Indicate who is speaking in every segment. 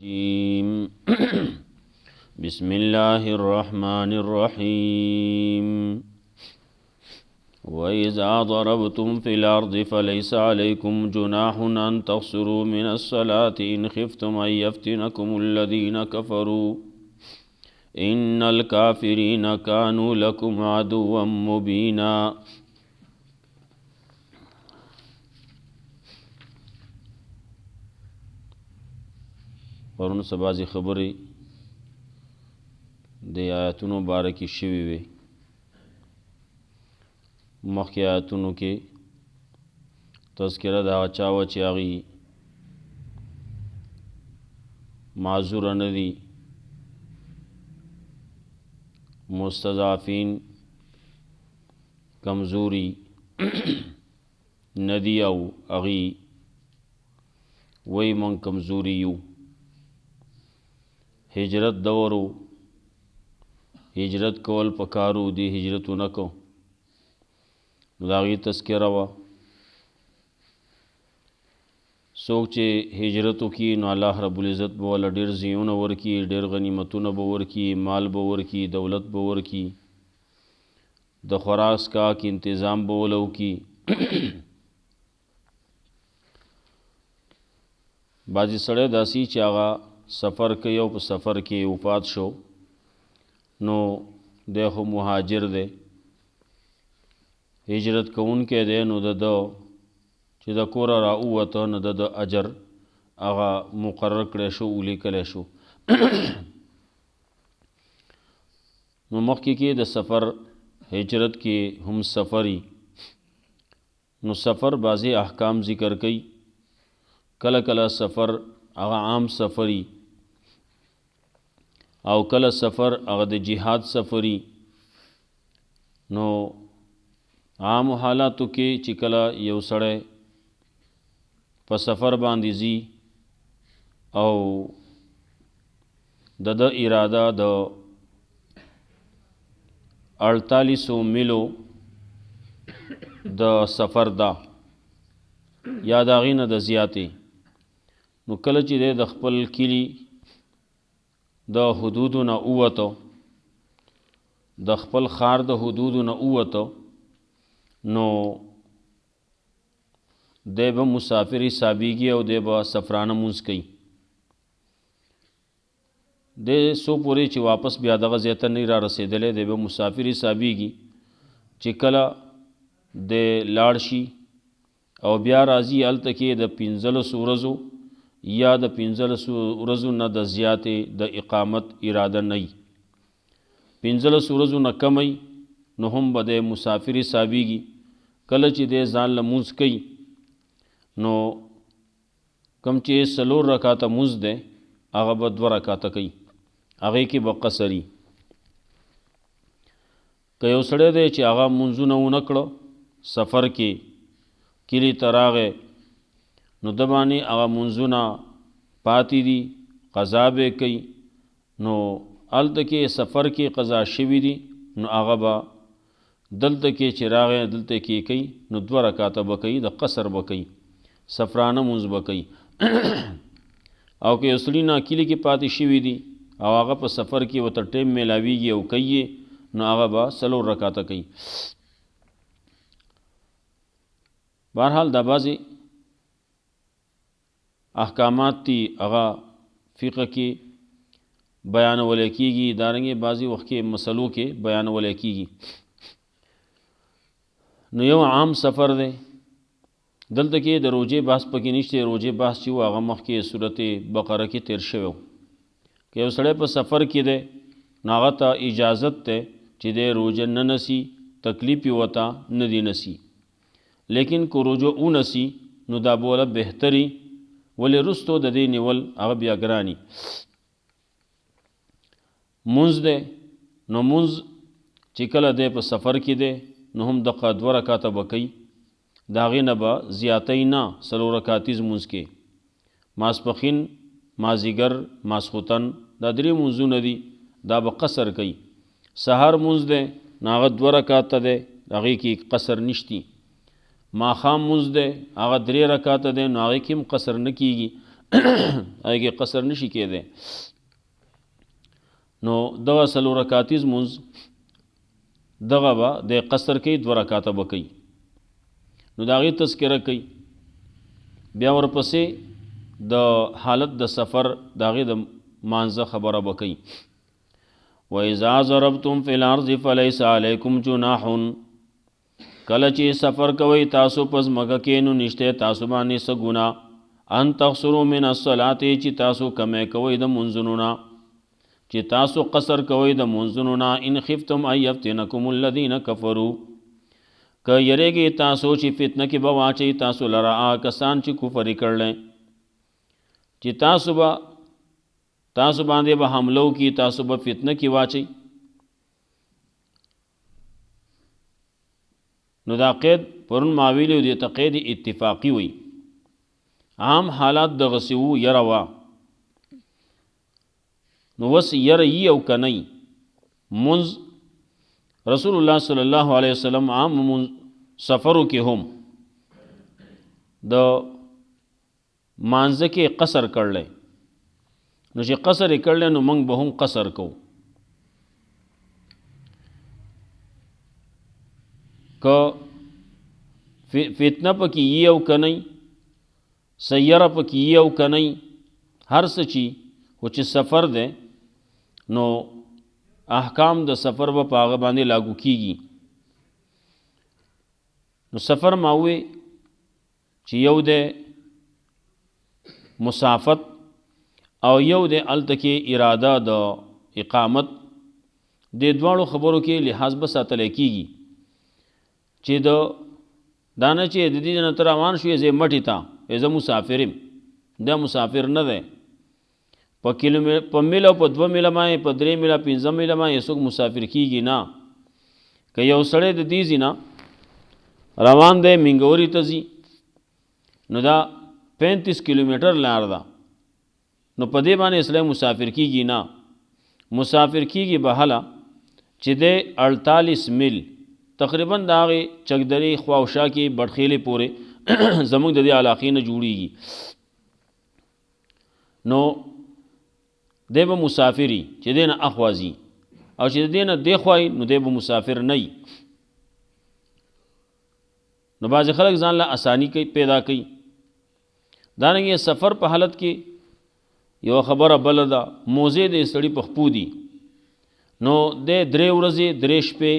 Speaker 1: الرجيم بسم الله الرحمن الرحيم وإذا ضربتم في الأرض فليس عليكم جناح أن تقصروا من الصلاة إن خفتم أن يفتنكم الذين كفروا إن الكافرين كانوا لكم عدوا مبينا. پرون سبازی خبرې د آیاتونو باره کې شوي وي. مخکې آیاتونو کې تذکره د هغه چا وه چې هغې معذوره نه دي، مستضعفین کمزوري نه دي او هغې وی من کمزوري یو. هجرت دورو هجرت کول پکارو دی هجرتو نکو نو داغی تذکره وا. څوک چې هجرتو کی نو الله رب العزت به ولا ډیر زیونه ورکی، ډیر غنیمتونه به ورکی، مال به ورکی، دولت به ورکی، د خوراک کا کی انتظام به ولو کی. بعضی سړی داسي چې هغه سفر کوي او په سفر کې وفات شو نو دی خو مهاجر دی، هجرت کوونکی دی، نو د چې د کوره راووته نو د اجر هغه مقرر کړی شو، ولیکلی شو. نو مخکې کې د سفر هجرت کې هم سفری نو سفر بعضی احکام ذکر کوي. کله کله سفر هغه عام سفری او کله سفر هغه د جهاد سفری. نو عام حالاتو کې چې کله یو سړی په سفر باندې ځي او د اراده د 48 میلو د سفر دا یا د هغې نه د زیاتې، نو کله چې دی د خپل کلی د حدودو نه ووتو، د خپل ښار د حدودو نه ووتو، نو دی به مسافر حسابیږي او دی به سفرانه مونځ کوي. دی څو پورې چې واپس بیا دغه ځای ته نه را رسېدلی، دی به مسافر حسابیږي. چې کله دی لاړ شي او بیا راځي، هلته کې د 15 ورځو یا د 15 ورځو نه د زیاتې د اقامت اراده نه وي. 15 ورځو نه کمی نو هم به د مسافر حسابیږي. کله چې دی ځان له مونځ کوي نو کم چې 4 رکعاته مونځ دی هغه به 2 رکعاته کوي، هغې کې به قصري. که یو سړی دی چې هغه مونځونه ونه کړه، سفر کې کلي ته راغی، نو د باندې هغه مونځونه پاتې دي، قضا به کوي. نو هلته کې سفر کې قضا شوي دي، نو هغه به دلته کې چې راغی دلته کې کوي، نو 2 رکعاته به کوي، د قصر به کوي، سفرانه مونځ به کوي. او که یو سړي نه کلي کې پاتې شوي دي او هغه په سفر کې ورته ټیم میلاویږي او کوي، نو هغه به 4 رکعاته کوي. بهرحال دا بعضې احکامات تی هغه فقه کې بیانولی کېږي، دارنګې بعضې وخت کې مسلو کې بیانولی کېږي. نو یو عام سفر دی. دلته کې د روجې بحث پکې نشته. روجې بحث چې و هغه مخکې صورت بقره کې تیر شوی و. که یو سړی په سفر کې دی نو هغه ته اجازت دی چې دی روجه نه نسی، تکلیف یې ورته نه دی نسی. لیکن که روجه اونسی نو دا به وله بهتري، ولې رستو د دې نیول هغه بیا ګراني. مونځ دی، نو مونځ چې کله دی په سفر کې دی نو هم دقه 2 رکعاته به کوي، د هغې نه به زیاتی نه، 4 رکعاتیز مونځ کې. ماسپښین، مازدیګر، ماسخوتن دا 3 مونځونه دي، دا به قصر کوي. سهار مونځ دی نو هغه 2 رکعاته دی، هغې کې قصر نشتی. ماښام مونځ دی هغه 3 رکعاته دی، نو هغې کې هم قصر نه کېږي. هغې کې قصر نشي کېدی. نو دغه څلور رکعتیز مونځ دغه به د قصر کوي، 2 رکعته به کوي. نو د هغې تذکره کوي. بیا ورپسې د حالت د سفر د هغې د مانځه خبره به کوي. وَإِذَا ضَرَبْتُمْ فِي الْأَرْضِ فَلَيْسَ عَلَيْكُمْ جُنَاحٌ، کله چې سفر کوئ تاسو په ځمکه کې نو نشته تاسو باندې څه ګناه، ان تقصروا من الصلاة، چې تاسو کمی کوئ د منځونو نه، چې تاسو قصر کوئ د منځونو نه. ان خفتم ان یفتنکم الذین کفروا، که یریږئ تاسو چې فتنه کې به واچئ تاسو لره هغه کسان چې کفر یې کړلی، چې تاسو باندې به حمله وکړي، تاسو به فتنه کې واچئ. نو دا قید پرون ما ویلي دې ته قید اتفاقي وي. عام حالات دغسې وو، یره وه. نو وس یره یي او که نه یي، منځ رسول الله صلی الله علیه وسلم عام سفرو کې هم د مانځه کې قصر کړلی. نو چې قصر یې کړلی نو موږ به هم قصر کوو. که فتنه پکې یي او که نه یي، سیاره پکې یي او که نه یي، هر څه چې خو چې سفر دی نو احکام د سفر به په هغه باندې لاګو کیږي. نو سفر ما وی چې یو د مسافت او یو د هلته کې اراده د اقامت، د دواړو خبرو کې لحاظ به ساتلی کیږي. چې دا نه چې د دې نه ته روان شوې زه مټې ته زه مسافر یم، دا مسافر نه دی. په میل او په 2 میله باندې، په 3 میله 5 میله باندې څوک مسافر کیږي نه. که یو سړی د دې ځای نه روان دی منګوري ته ځي، نو دا 35 کیلومیټر لار ده، نو په دې باندې سړی مسافر کیږي نه. مسافر کیږي به هله چې د 48 میل تقریبا د هغې چکدرې خواوشا کې بټخیلې پورې زموږ د دې علاقې نه جوړیږي. نو دی به مسافري چې دی نه اخوا ځي، او چې دی نه دی خوا نو دی به مسافر نه وي. نو بعضې خلک ځان له اساني پیدا کوي. دارنګې سفر په حالت کې یو خبره بله ده، موزې د سړي په خپو دي، نو دی 3 ورځې 3 شپې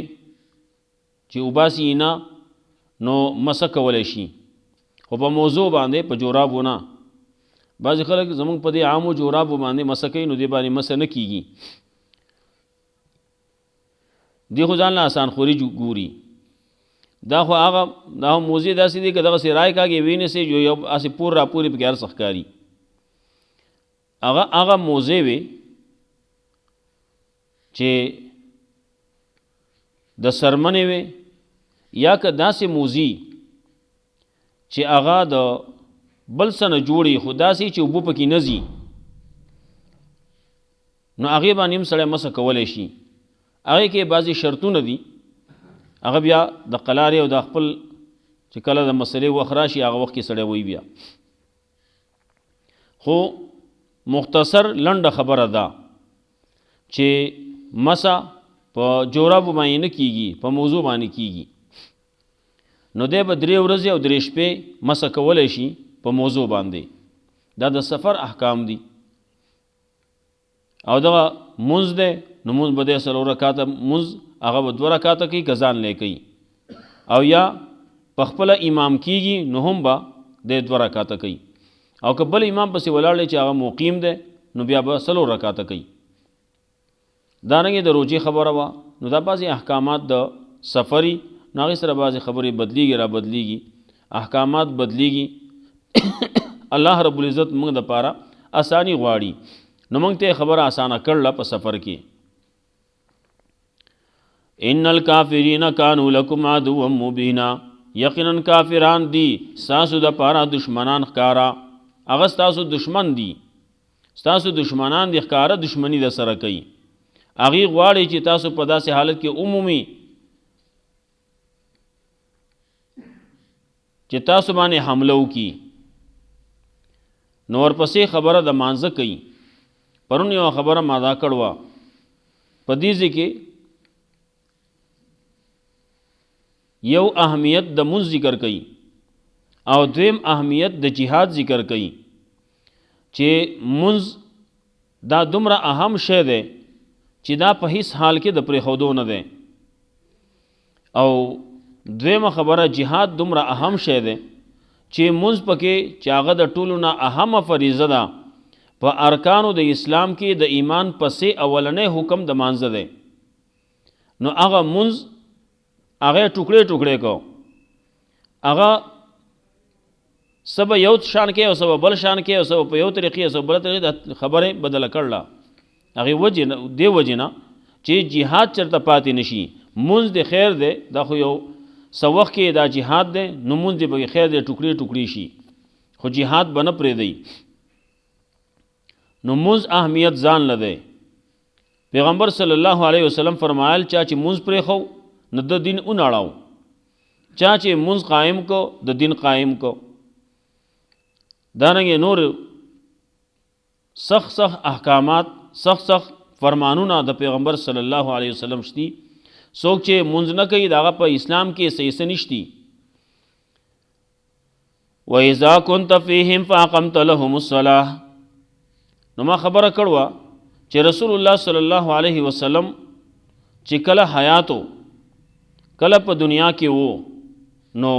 Speaker 1: چې وباسي نه نو مسه کولی شي، خو په موضوع باندې په جورابو نه. بعضې خلک زمونږ په دې عامو جورابو باندې مسه کوي، نو دې باندې مسه نه کیږي. دی خو ځان له آسان خوري ګوري. دا خو هغه موضوع داسې دی که دغسې رای کاږي وینې جو یو اسې پور را پورې پکې هر څه ښکاري. هغه موضوع وې چې د سرمنې وې، یا که داسې موضوع چې هغه د بل څه نه جوړي خو داسې چې اوبه پکې نه ځي، نو هغې باندې هم سړی مسه کولی شي. هغې کې بعضې شرطونه دي، هغه بیا د قلارې او د خپل چې کله د مسلې وخت راشي هغه وخت کې سړی وایي بیا. خو مختصر لنډه خبره ده چې مسه په جورابو باندې نه کیږي، په موضوع باندې کیږي. نو دی به 3 ورځې او 3 شپې مسه کولی شي په موضوع باندې. دا د سفر احکام دي. او دغه مونځ دی، نو مونځ به دی 4 رکعاته مونځ، هغه به 2 رکعاته کوي که ځان لی کوي، او یا په خپله امام کیږي نو هم به دی 2 رکعاته کوي، او که بل امام پسې ولاړ دی چې هغه مقیم دی نو بیا به 4 رکعاته کوي. دارنګې د روجې خبره وه، نو دا بعضې احکامات د سفري، نو هغې سره بعضې خبرې بدلیږي را بدلیږي، احکامات بدلیږي. الله رب العزت موږ دپاره اساني غواړي، نو موږ ته خبره اسانه کړله په سفر کې. ان الکافرین کانوا لکم عدوا مبینا، یقینا کافران دي ستاسو دپاره دشمنان ښکاره. هغه ستاسو دشمن دي، ستاسو دشمنان دي، ښکاره دشمني در سره کوي. هغې غواړي چې تاسو په داسې حالت کې عمومي چې تاسو باندې حمله وکړي. نو ورپسې خبره د مانځه کوي. پرون یو خبره ما دا کړوه په دې ځای کې یو اهمیت د مونځ ذکر کوي او دویم اهمیت د جهاد ذکر کوي چې مونځ دا دومره اهم شی دی چې دا په هیڅ حال کې د پرېښودو نه دی، او دویمه خبره جهاد دومره اهم شی دی چې مونځ پکې چې هغه د ټولو نه اهمه فریضه ده په ارکانو د اسلام کې د ایمان پسې اولنی حکم د مانځه دی. نو هغه مونځ هغه ټوکړې ټوکړې کو، هغه سبا یو شان کې او سبا بل شان کې او سبا په یو طریقې او سبا بل طریقې خبره بدله کړله. هغه وجه دی وجه نه چې جهاد چرته پاتې نشي. مونځ د خیر دی، دا خو یو څه وخت کې دا جهاد دی، نو مونځ د به خیر دی ټوکړې ټوکړې شي، خو جهاد به نه پرېږدي. نو مونځ اهمیت ځان لده. پیغمبر صلی الله علیه وسلم فرمایل چا چې مونځ پرېښو نو د دین اوناړاو، چا چې مونځ قائم کو د دین قائم کو. دارنګه نور سخت سخت احکامات سخت سخت فرمانونه د پیغمبر صلی الله علیه وسلم شتي. څوک چې مونځ نه کوي داغه په اسلام کې صحیح نشتی. وَإِذَا كُنْتَ فِيهِمْ فَأَقَمْتَ لَهُمُ الصَّلَاةَ. نو ما خبره کړوه چې رسول الله صلی الله علیه وسلم چې کله حیاتو کله په دنیا کې وو، نو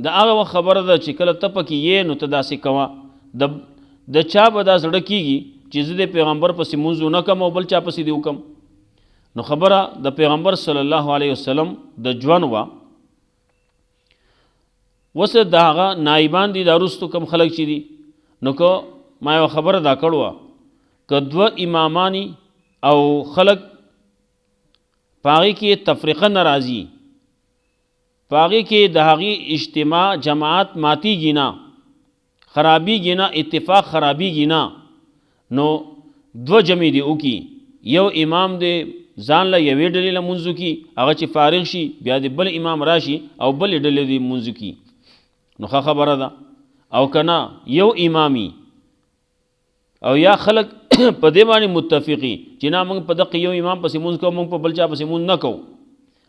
Speaker 1: د هغه خبره ده چې کله ته پکې یې نو ته داسې کوه. د چا به دا زړه کېږي چې زه د پیغمبر پسې مونځ ونه کم او بل چا پسې دې وکم. نو خبره د پیغمبر صلی الله علیه وسلم د ژوند وه. وسه د هغه نایبان دي دا وروستو کم خلک چې دي، نو که ما یو خبره دا کړوه که دوه امامانی او خلق پاغي کې تفریقه ناراضي، پاغي کې د هغې اجتماع جماعت ماتیږي نه، خرابیږي نه، اتفاق خرابیږي نه، نو دوه جمع دی وکي. یو امام دی ځان له یوې ډلې له مونځ وکي، هغه چې فارغ شي بیا د بل امام راشي او بلې ډلې دی مونځ وکي، نو ښه خبره ده. او که نه یو امامي او یا خلق په دې باندې متفقي چې نه موږ په دقه یو امام پسې مونځ کوو، موږ په بل چا پسې مونځ نه کوو،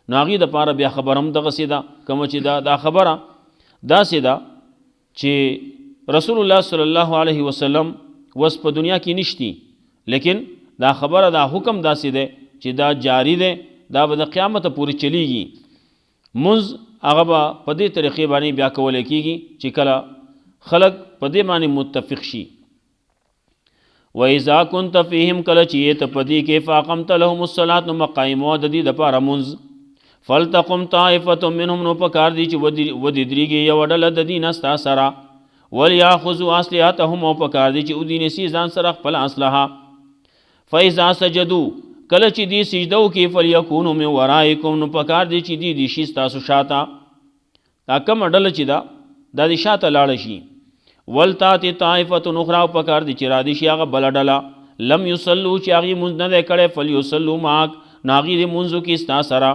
Speaker 1: نو هغې دپاره بیا خبره هم دغسې ده. کومه چې دا خبره داسې ده چې رسول الله صلی الله علیه وسلم وس په دنیا کې نشتی، لیکن دا خبره دا حکم داسې دی چې دا جاری دی، دا به د قیامت پورې چلیږي. مونځ هغه به په دې طریقې باندې بیا کولی کېږي چې کله خلق په دې باندې متفق شي. وَإِذَا كُنْتَ فِيهِمْ کله چې یې ته په دې کې فَأَقَمْتَ لَهُمُ الصَّلَاةَ نو مقایمو د دې دپاره مونځ. فَلْتَقُمْ طَائِفَةٌ مِّنْهُمْ نو پکار دی چې ودرېږي یوه ډله د دې نه ستا سره. وَلْيَأْخُذُوا أَسْلِحَتَهُمْ او پکار دی چې ودینیسي ځان سره خپل اسلحه. فَإِذَا سَجَدُوا کله چې دې سجده وکړي فَلْيَكُونُوا مِنْ وَرَائِكُمْ نو پکار دی چې دې شي ستاسو شاته. دا کومه ډله چې ده دا دې شاته لاړه شي. ولتاتي طائفة اخرى پکار دی چې را دي شي هغه بله ډله لم یصلوا چې هغې مونځ نه دی کړی فلیصلوا معک نو هغې دې مونځ وکړي ستا سره.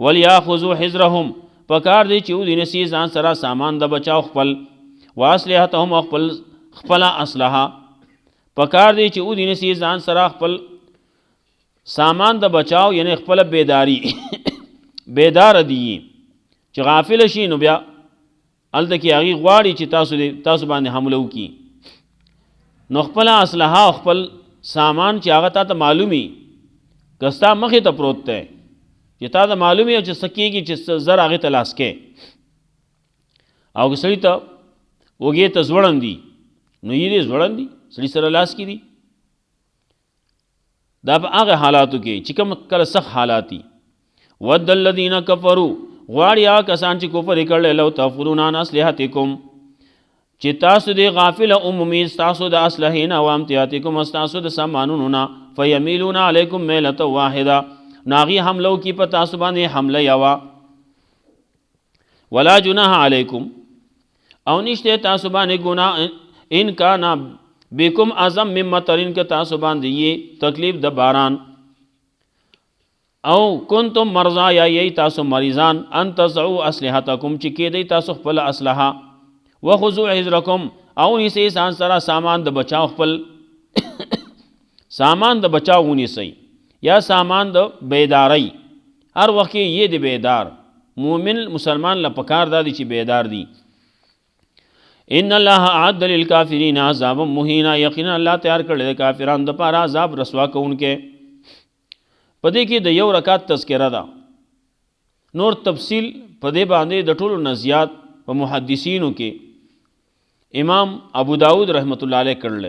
Speaker 1: ولیاخذوا حذرهم پکار دی چې ونیسي ځان سره سامان د بچاو خپل. واصلحتهم خپله اسلحه پکار دی چې ونیسي ځان سره خپل سامان د بچاو، یعنی خپله بیداری بیدار دی چې غافل شي نو بیا هلته کې هغې غواړي چې تاسو باندې حمله وکړي، نو خپله اسلحه او خپل سامان چې هغه تا ته معلومي که ستا مخې ته پروت دی چې تا ته معلومي او چې څه کېږي چې زر هغې ته لاس کې، او که سړي ته وږې ته زوړن دي نو یې دې زوړن دي سړي سره لاس کې دي. دا په هغه حالاتو کې چې کوم کله سخت حالات دي. ود الذین کفروا غواړي هغه کسان چې کفر یې کړی لو تغفلون عن اسلحتکم چې تاسو دې غافله عمومي ستاسو د اسلحې نه او امتیاتکم ستاسو د سامانونو نه فیمیلون علیکم میلة واحده نو هغې حمله وکړي په تاسو باندې حمله یوه. ولا جناح علیکم او نشته تاسو باندې ګناه ان کان بكم اعظم من مطرین که تاسو باندې یې تکلیف د باران او کنتم مرضا یا یی تاسو مریضان ان تضعوا اسلحتکم چې کېدی تاسو خپل اسلحه وخذوا حذرکم او نیسئ ځان سره سامان د بچاو خپل سامان د بچاو ونیسئ یا سامان د بیداری هر وخت یې د بیدار مومن مسلمان له پکار دا دی چې بیدار دی ان الله اعد للکافرین عذابا مهینا یقینا الله تیار کړی د کافرانو دپاره عذاب رسوا کوونکی په دې کې د یو رکعت تذکره ده نور تفصیل په دې باندې د ټولو نه زیات په محدثینو کې امام ابو داود رحمت الله علیه کړل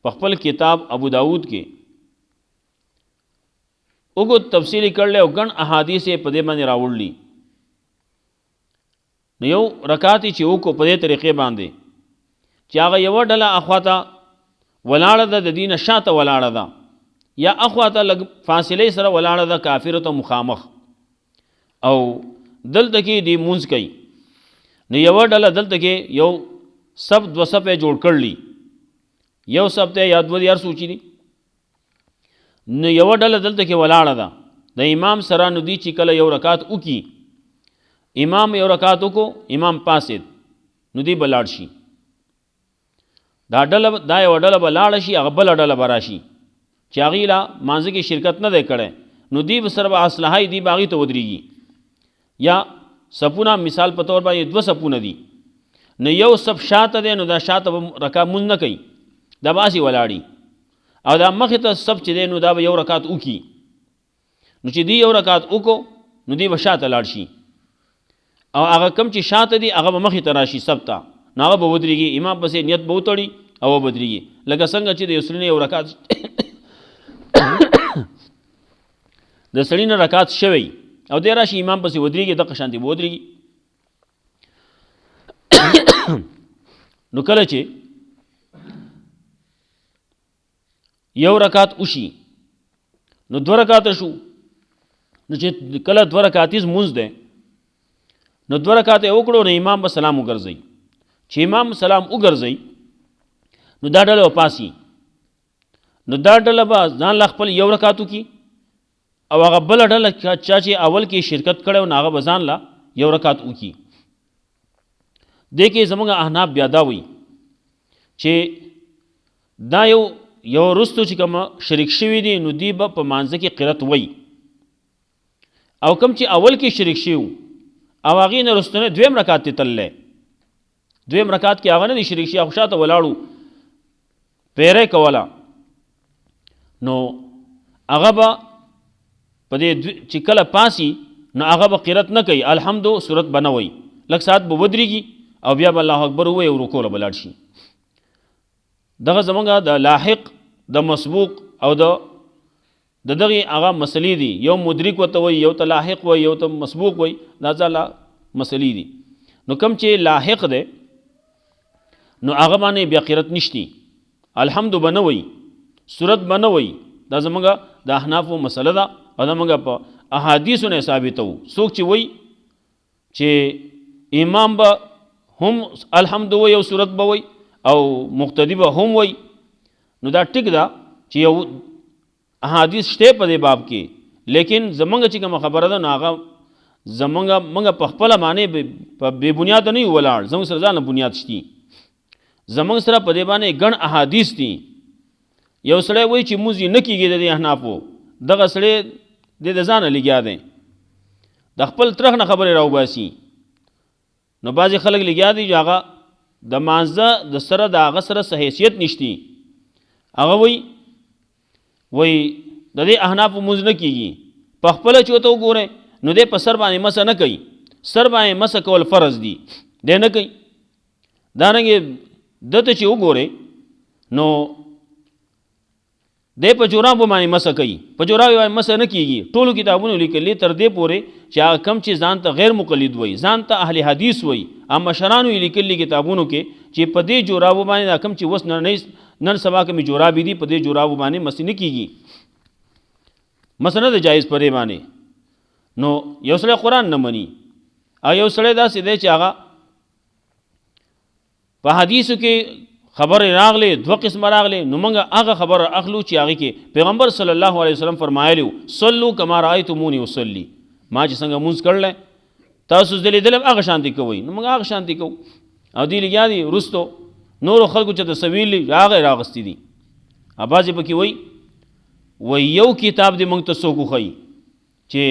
Speaker 1: په خپل کتاب ابو داود کې وګو تفصیلی کړل او ګڼ احادیث په دې باندې راوړلي نو یو رکعت چې وکړو په دې طریقې باندې چې هغه یو ډله اخواته ولاړه ده د دینه شاته ولاړه ده یا اخواته لږ فاصلې سره ولاړه ده کافرو ته مخامخ او دلته کې دی مونځ کوي نو یو ډله دلته کې یو سب دو صفې جوړ کړلی یو سب ته یا دوه یار سوچي دي نو یو ډله دلته کې ولاړه ده د امام سره نو دی چې کله یو رکعت وکي امام یو رکعت وکړو امام پاسید نو دی بلاړ شي دا یو ډله به لاړه شي هغه بله ډله به راشي چې هغې له مانځه کې شرکت نه دی کړی نو دی به سره به اسلحه دی به هغې ته ودرېږي یا سپونه مثال په طور باندې دوه سپونه دي نو یو سپ شاته دی نو دا شاته به رکعت مونځ نه کوي دا به هسې ولاړي او دا مخې ته سپ چې دی نو دا به یو رکعت وکړي نو چې دی یو رکعت وکړو نو دی به شاته لاړ شي او هغه کم چې شاته دی هغه به مخې ته راشي سب ته نو هغه به ودرېږي امام پسې نیت به وتړي او به ودرېږي لکه څنګه چې د یو سړي نه یو رکعت د سړي نه رکعت شوی او دی راشي امام پسې ودرېږي دغه شانتې به ودرېږي نو کله چې یو رکعت وشي نو دوه رکعته شو نو چې کله دوه رکعتیز مونځ دی نو دوه رکعت یې وکړو نو امام به سلام وګرځوي چې امام سلام وګرځوي نو دا ډله به پاسي نو دا ډله به ځان له خپل یو رکعت وکړي او هغه بله ډله چا چې اول کې شرکت کړی نو هغه به ځان له یو رکعت وکړي دې کې زموږ احناف بیا دا وایي چې دا یو رستو چې کوم شریک شوي دي نو دی به په مانځه کې قرت وایي او کوم چې اول کې شریک شوي او هغې نه رستونه دویم رکعت ته تللی دویم رکعت کې هغه نه دی شریک شي هغه شاته ولاړو پیری کوله نو هغه به په دې چې کله پاسي نو هغه به قرت نه کوي الحمدو صورت به نه وایي لږ ساعت به ودرېږي او بیا به الله اکبر ووایي او رکوع له به لاړ شي دغه زموږ د لاحق د مسبوق او د دغه هغه مسلې دي یو مدرک ورته وایي یو ته لاحق وایي یو ته مسبوق وایي دا ځاله مسلې دي نو کوم چې لاحق دی نو هغه باندې بیا قرت نشتی الحمد به نه وایي صورت به نه وایي دا زموږ د احنافو مسله ده او زموږ په احادیثو نه ثابتوو څوک چې وایي چې امام به هم الحمد وایي او صورت به وایي او مقتدی به هم وایي نو دا ټیک ده چې یو احادیث شته په دې باب کې لیکن زمونږ چې کومه خبره ده نو هغه زمونږ په خپله باندې په بې بنیاده نه یو ولاړ زموږ سره ځانه بنیاد شتي زمونږ سره په دې باندې ګڼ احادیث دي یو سړی وایي چې مونځ یې نه کېږي د دې احنافو دغه سړی د ځانه لګیا دی د خپل ترخ نه خبرې راوباسي نو بعضې خلک لګیا دي چې هغه د مانځه د سره د هغه سره څه حیثیت نشتی هغه وایي د دې احنافو مونځ نه کېږي په خپله چې ورته وګورئ نو دی په سر باندې مسه نه کوي سر باندې مسه کول فرض دي دی نه کوي دارنګې دته چې وګورئ نو دی په جورابو باندې مسه کوي په جورابو باندې مسه نه کېږي ټولو کتابونو لیکلي تر دې پورې چې هغه کم چې ځان ته غیر مقلد وایي ځان ته اهل حدیث وایي ام مشرانو یې لیکلي کتابونو کې چې په دې جورابو باندې دا کم چې اوس نن سبا کومې جورابې دي په دې جورابو باندې مسې نه کېږي مسه نه ده جایز په دې باندې نو یو سړی قرآن نه مني او یو سړی داسې دی چې هغه په حدیثو کې خبرې راغلې دوه قسمه راغلې نو موږ هغه خبره اخلو چې هغې کې پیغمبر صلی الله علیه وسلم فرمایلی و صلو کما رأیتمونی اصلي ما چې څنګه مونځ کړلی تاسو زه لیدلی هغه شانتې کوئ نو موږ هغه شانتې کوو او دوی لګیا دي وروستو نور خلکو چې د سویل هغه راغستی دي اباځي پکې وای یو کتاب دې موږ ته څوک وښیي چې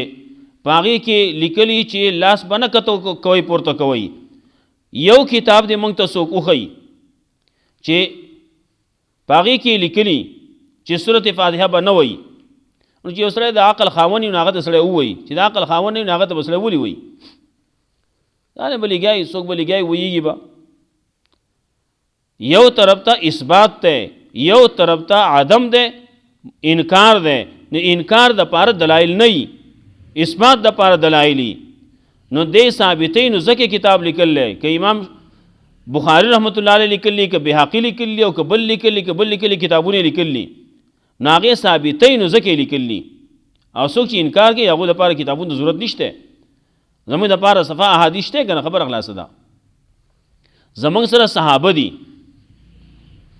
Speaker 1: پاغي کې لیکلي چې لاس بنه کتو کوي پورته کوي یو کتاب دې موږ ته څوک وښیي چې پاغي کې لیکلي چې سورۃ فاتحه به نه وایي نو چې سره د عقل خاوني نو هغه ته سره وایي چې د عقل خاوني نو هغه ته سره ولي وایي دا نه بلګای څوک بلګای وایي با یو طرف ته اثبات ته یو طرف ته عدم ده انکار ده نو انکار د پاره دلایل نه اثبات د پاره دلایلی نو دې ثابتې نو ځکه کتاب لیکل لې ک امام بخاری رحمت الله علیه لیکل لې ک بهقی لیکل لې او ک بل لیکل لې ک بل لیکل کتابونه لیکل لې ناغه ثابتې نو ځکه لیکل لې او څوک چې انکار کوي هغه د پاره کتابونو ضرورت نشته زموږ د پاره صفه احادیث ته کنه خبر خلاص ده زموږ سره صحابه دي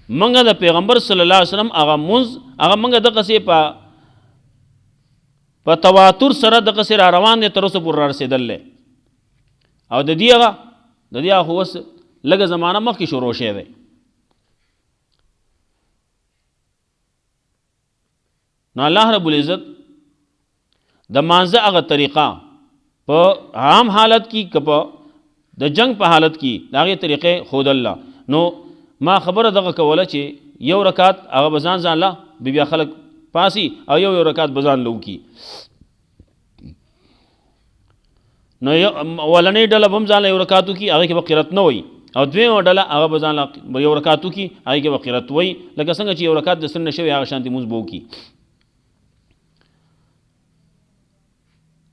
Speaker 1: منګه د پیغمبر صلی الله علیه وسلم هغه هغه منګه د قصې په تواتر سره د قصې را روان دي تر اوسه پورې را رسیدل او د دې هغه اوس لږه زمانہ مخکې شروع شوی دی نو الله رب العزت د مانځه هغه طریقه په عام حالت کې کپه د جنگ په حالت کې د هغې طریقې خود الله نو ما خبره دغه کوله چې یو رکعت هغه بزان ځان له بیا خلک پاسی او یو رکعت بزان لو کی نو ولنې ډله بم ځان یو رکعتو کی هغه کې قرات نه وي او دویمه ډله هغه بزان یو رکعتو کی هغه کې قرات وي لکه څنګه چې یو رکعت د سنت شوی هغه شانتي موږ بو کی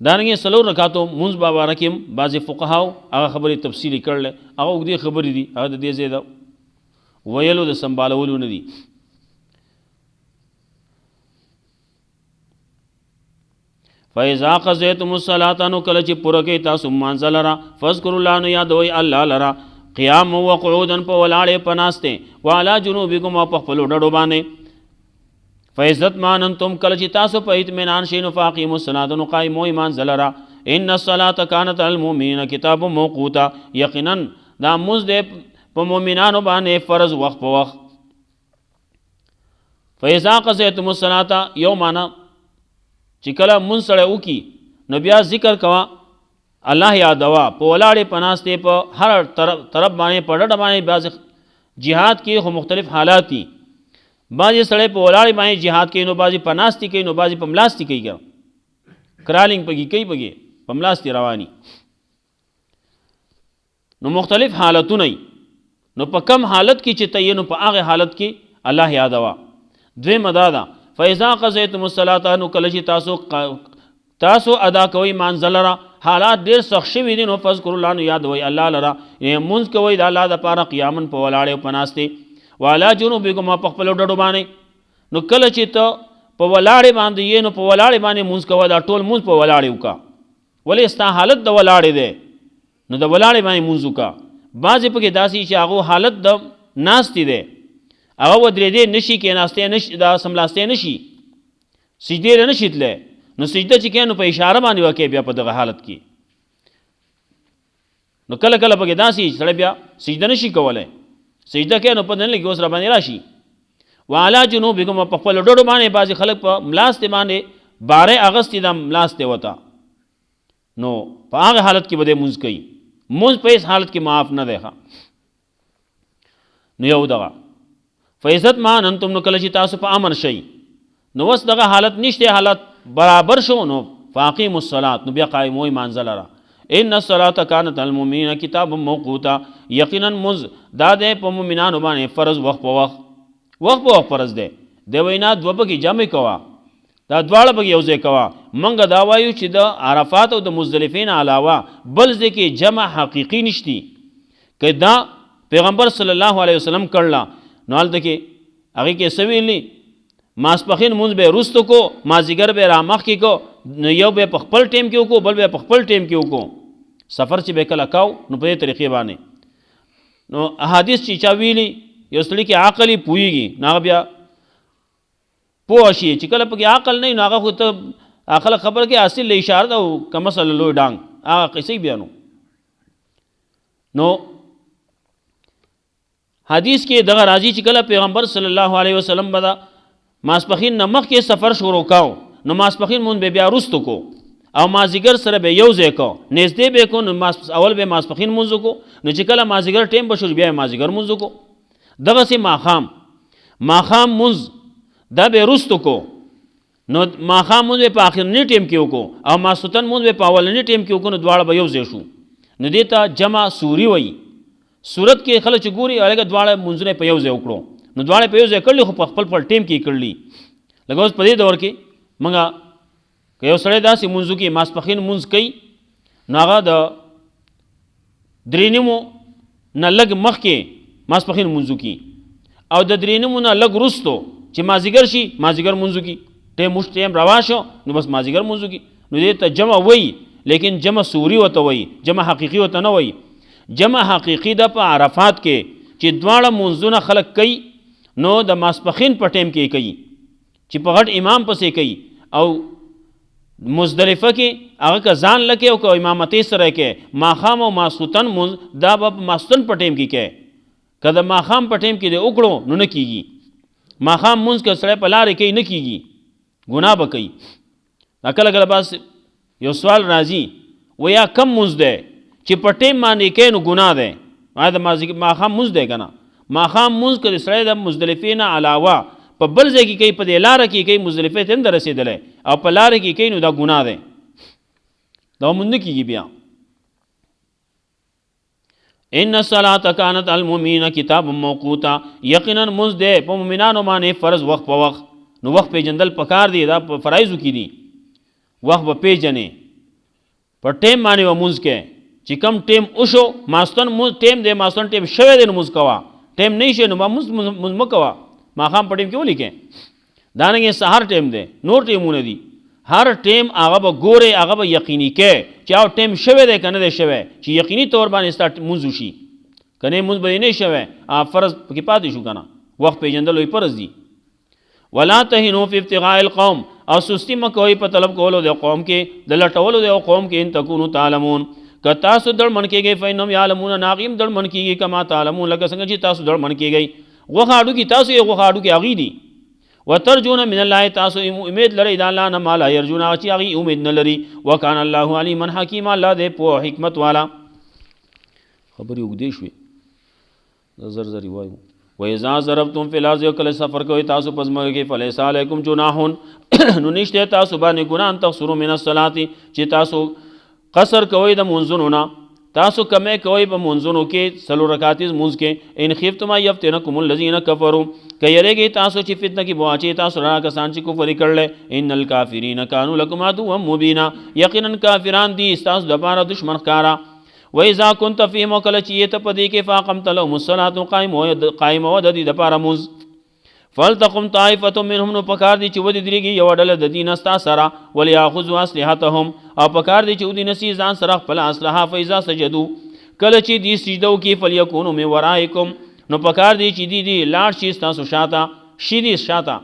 Speaker 1: دانګه سلو رکعتو موږ بابا رکم بعضی فقهاو هغه خبرې تفصیلی کړل هغه دې خبرې دي هغه دې زیاده ویلو د سنبالولو نه دي فاذا قضيتم الصلاه نو کله چې پوره کې تاسو مانځه لرا فذكروا الله نو یادوي الله لرا قیام او قعودا په ولاړې پناسته والا جنوبکم په خپل ډډو باندې فعزت ماننتم کله چې تاسو په اطمینان شئ نو فاقیموا الصلاه نو قائموا ایمان زلرا ان الصلاه كانت على المؤمنين كتاب موقوتا یقینا دا موږ دې په مؤمنانو باندې فرض وخت په وخت فاذا قضيتم الصلاه یومنا چې کله مون سره وکي نو بیا ذکر کوا الله یادوا په ولاړې پناسته په هر طرف باندې په ډډه باندې بعض جهاد کې خو مختلف حالات دي بعضې سړی په ولاړې باندې جهاد کوي نو بعضې پناستې کوي نو بعضې په ملاستې کوي کرالینګ پکې کوي پکې په ملاستې رواني نو مختلف حالتونه نو په کم حالت کې چې ته نو په هغه حالت کې الله یادوا دویمه دا ده فاذا قضيتم الصلاه نو کله چې تاسو ادا کوئ مانځه لره حالات ډېر سخت شوي دي نو فذکروا الله نو یادوئ الله لره مونځ کوئ د الله دپاره قیامن په ولاړې او په ناستې والا جنوبکم په خپلو ډډو باندې نو کله چې ته په ولاړې باندې یې نو په ولاړې باندې مونځ کوه دا ټول مونځ په ولاړې وکړه ولې ستا حالت د ولاړې دی نو د ولاړې باندې مونځ وکړه بعضې پکې داسې چې هغو حالت د ناستې دی هغه ودرېدې نشي کېناستې نشي دا سملاستې نشي سجدې نه شي تللی نو سجده چې کوي نو په اشاره باندې وکړي بیا په دغه حالت کې نو کله کله پکې داسې سړی بیا سجده نشي کولی سجده کوي نو په دنه کې اوس را باندې راشي والا جنوبکم په خپلو ډډو باندې بعضې خلک په ملاستې باندې بارې اغستې دا ملاستې وته نو په هغه حالت کې به دی مونځ کوي مونځ په هېڅ حالت کې معاف نه دی نو یو دغه فعزت مان انتم نو کله چې تاسو په امن شئ نو اوس دغه حالت نشته حالت برابر شو نو فاقیموا الصلاة نو بیا قایموئ مانځه لره ان الصلاة كانت على المؤمنین کتابا موقوتا یقینا مونځ دا دی په مؤمنانو باندې فرض وخت په وخت فرض دی دی وینا دوه پکې جمع کوه دا دواړه پکې یو ځای کوه موږ دا وایو چې د عرفات او د مزدلفې نه علاوه بل ځای کې جمع حقیقي نشتی که دا پیغمبر صلی الله علیه وسلم کړله نو هلته کې هغې کې څه ویلي ماسپښین مونځ به یې وروسته کو مازدیګر به یې را مخکې کو نو یو به یې په خپل ټیم کې وکړو بل به یې په خپل ټیم کې وکړو سفر چې به یې کله کوو نو په دې طریقې باندې نو احادیث چې چا ویلي یو سړي کې عقل یې پوهېږي نو هغه بیا پوه شي چې کله پکې عقل نه وي نو هغه خو ته خلک خبره کوي اصل له اشاره ده او کمسل لوی ډانګ هغه قصې بیانو نو حدیث کې دغه راځي چې کله پیغمبر صلی الله علیه وسلم به د ماسپخین نه مخکې سفر شروع کاو نو ماسپخین مونږ به بیا وروستو کو او مازدیګر سره به یو ځای کو نږدې به کو نو اول به ماسپخین مونځ کو نو چې کله مازدیګر ټیم به شروع بیا مازدیګر مونځ کو دغسې ماښام مونځ دا به وروستو کو نو ماښام مونځ به په آخرني ټیم کې وکړو او ماسخوتن مونځ به په اولني ټیم کې وکړو نو دواړه به یو ځای شو نو دې ته جمع سوري وایي صورت کې خلک چې ګوري هغه دواړه مونځونه په یو ځای وکړو نو دواړه په یو ځای کړلي خو په خپل ټیم کې کړلي لکه اوس په دې دور کې موږ که یو سړی داسې مونځو کې ماسپخین مونځ کوي نو هغه د درې نیمو نه لږ مخکې ماسپخین مونځو کې او د درې نیمو نه لږ وروستو چې مازدیګر شي مازدیګر مونځو کې ټیم روا شو نو بس مازدیګر مونځو کې نو دې ته جمع وایي لیکن جمع سوري ورته وایي جمع حقیقي ورته نه وایي جمع حقیقي ده په عرفات کې چې دواړه مونځونه خلک کوي نو د ماسپخین په ټیم کې کوي چې په غټ امام پسې کوي او مزدلفه کې هغه که ځان لکې او که امامتۍ سره کې ماښام او ماسخوتن مونځ دا به ماسخوتن په ټیم کې کوي که د ماښام په ټیم کې د وکړو نو نه کېږي ماښام مونځ که سړی په لارې کوي نه کېږي ګناه به کوي دا کله کله بس یو سوال راځي و یا کم مونځ دی چې په ټیم باندې کوي نو ګناه دی دا ماښام مونځ دی که نه ماښام مونځ که د سړی د مزدلفې نه علاوه په بل ځای کې کوي په دې لاره کې کوي مزدلفې ته هم د رسېدلی او په لاره کې کوي نو دا ګناه دی دا مونځ نه کېږي بیا ان الصلاة كانت على المؤمنين کتابا موقوتا یقینا مونځ دی په مؤمنانو باندې فرض وخت په وخت نو وخت پیژندل پکار دی دا په فرایضو کې دي وخت به پیژنې په ټیم باندې به مونځ کې چې کم ټیم وشو ماسخوتن مونځ ټیم دی ماسخوتن ټیم شوی دی نو مونځ کوه ټیم نه شي نو مونځ مه کوه ماښام په ټیم کې ولې کې دارنګې سهار ټیم دی نور ټیمونه دي هر ټیم هغه به ګورې هغه به یقیني کې چې او ټیم شوی دی که نه دی شوی چې یقیني طور باندې ستا مونځ وشي که نه مونځ به یې نه شوی فرض پکې پاتې شو که نه وخت پیژندل وایي فرض دي ولا تهنوا فی ابتغاء القوم او سستی مه کوئ په طلب کولو د قوم کې د لټولو د قوم کې ان تکونو تعلمون که تاسو دړمن کېږئ فإنهم یعلمون ناغیم دړمن کېږي کما تعلمون لکه څنګه چې تاسو دړمن کېږئ غوښه هډوکي تاسو یې غوښه هډوکي هغوی دي وترجون من الله تاسو امید لرئ د الله نه ما لا یرجون هغه چې هغوی امید نه لري وکان الله علیما حکیما الله دی پوه حکمت والا خبرې اوږدې شوې زر زر وایو وإذا ضربتم في الأرض کله سفر کوئ تاسو په ځمکه کې فلیس علیکم جناح نو نشته تاسو باندې ګناه ان تقصروا من الصلاة چې تاسو قصر کوئ د مونځونو نه تاسو کمې کوئ په مونځونو کې څلور رکعاتې مونځ کې ان خفتم یفتنکم الذین کفروا که یریږئ تاسو چې فتنه کې به واچوي تاسو را کسان چې کفر یې کړلی ان الکافرین کانوا لکم عدوا مبینا یقینا کافران دي ستاسو دپاره دشمن ښکاره وإذا كنت فيهم کله چې یې ته په دې کې فاقمت لهم الصلاة قائم وه د دې دپاره مونځ فلتقم طائفة منهم نو پکار دی چې ودې درېږي یوه ډله د دین ستا سره ولیاخذوا اسلحتهم او پکار دی چې ودې نسي ځان سره خپله اسلحه فإذا سجدوا کله چې دې سجده وکړي فلیکونوا من ورائکم نو پکار دی چې دې لاړ شي ستاسو شاته شي دې شاته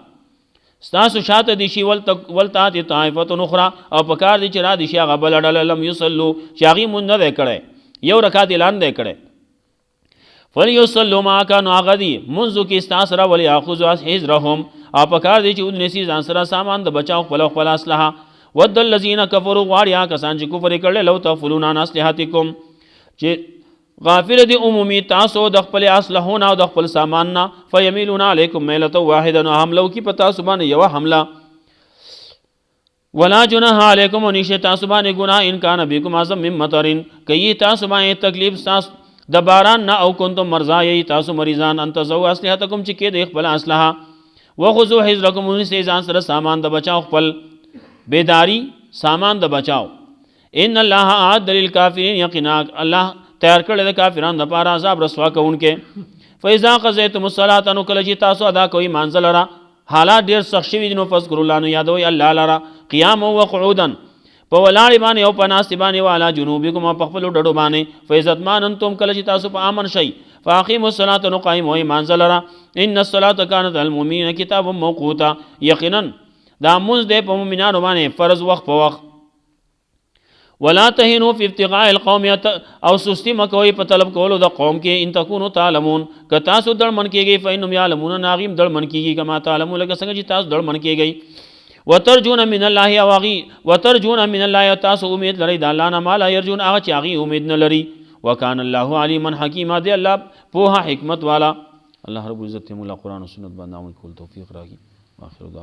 Speaker 1: ستاسو شاته دي شي ولتات طائفة اخرى او پکار دی چې را دي شي هغه بله ډله لم یصلوا چې هغوی مونځ نه دی کړی یو رکعت اعلان دی کړی فلیصلوا معک نو هغه دي مونځو کې ستا سره ولیاخذوا حذرهم او پکار دی چې ونیسي ځان سره سامان د بچاو خپل اسلحه ود الذین کفروا غواړي هغه کسان چې کفر یې کړلی لو تغفلون عن اسلحتکم چې غافل دي عمومي تاسو د خپل اسلحو نه او د خپل سامان نه فیمیلون علیکم میلة واحده نو حمله وکړي په تاسو باندې یوه حمله ولا جناح علیکم و نشته تاسو باندې ګناه ان کان بکم اعظم من مطر کوي تاسو باندې تکلیف تاسو د باران نه او کنتم مرضا یی تاسو مریضان ان تزو اسلحتکم چې کې د خپل اسلحه وخذوا حذرکم ونیسئ ځان سره سامان د بچاو خپل بیداری سامان د بچاو ان الله اعد للکافرین یقینا الله تیار کړی د کافرانو دپاره عذاب رسوا کوونکې فاذا قضیتم الصلاة نو کله چې تاسو ادا کوئ مانځه لره حالات ډېر سخت شوي دي نو فذکروا الله نو یادوئ الله لره قیاما وقعودا په ولاړې باندې او په ناستې باندې وعلى جنوبکم او په خپلو ډډو باندې فاذا اطمأننتم کله چې تاسو په امن شئ فاقیموا الصلاة نو قایم وئ مانځه لره ان الصلاة کانت علی المؤمنین کتابا موقوتا یقینا دا مونځ دی په مؤمنانو باندې فرض وخت په وخت ولا تهنوا فی ابتغاء القوم او سستی مکوئ په طلب کولو د قوم کې ان تکونوا تعلمون که تاسو دړمن کېږئ فإنهم یعلمون ناغیم دړمن کېږي کما تعلمون لکه څنګه چې تاسو دړمن کېږئ وترجون من الله او وترجون من الله تاسو امید لرئ د الله نه ما لا يرجون هغه چې هغې امید نه لري وکان الله علیما حکیما دی الله پوهه حکمت والا. الله رب العزت موږ له قرآن او سنت باندې عمل کول توفیق راکړي. واخر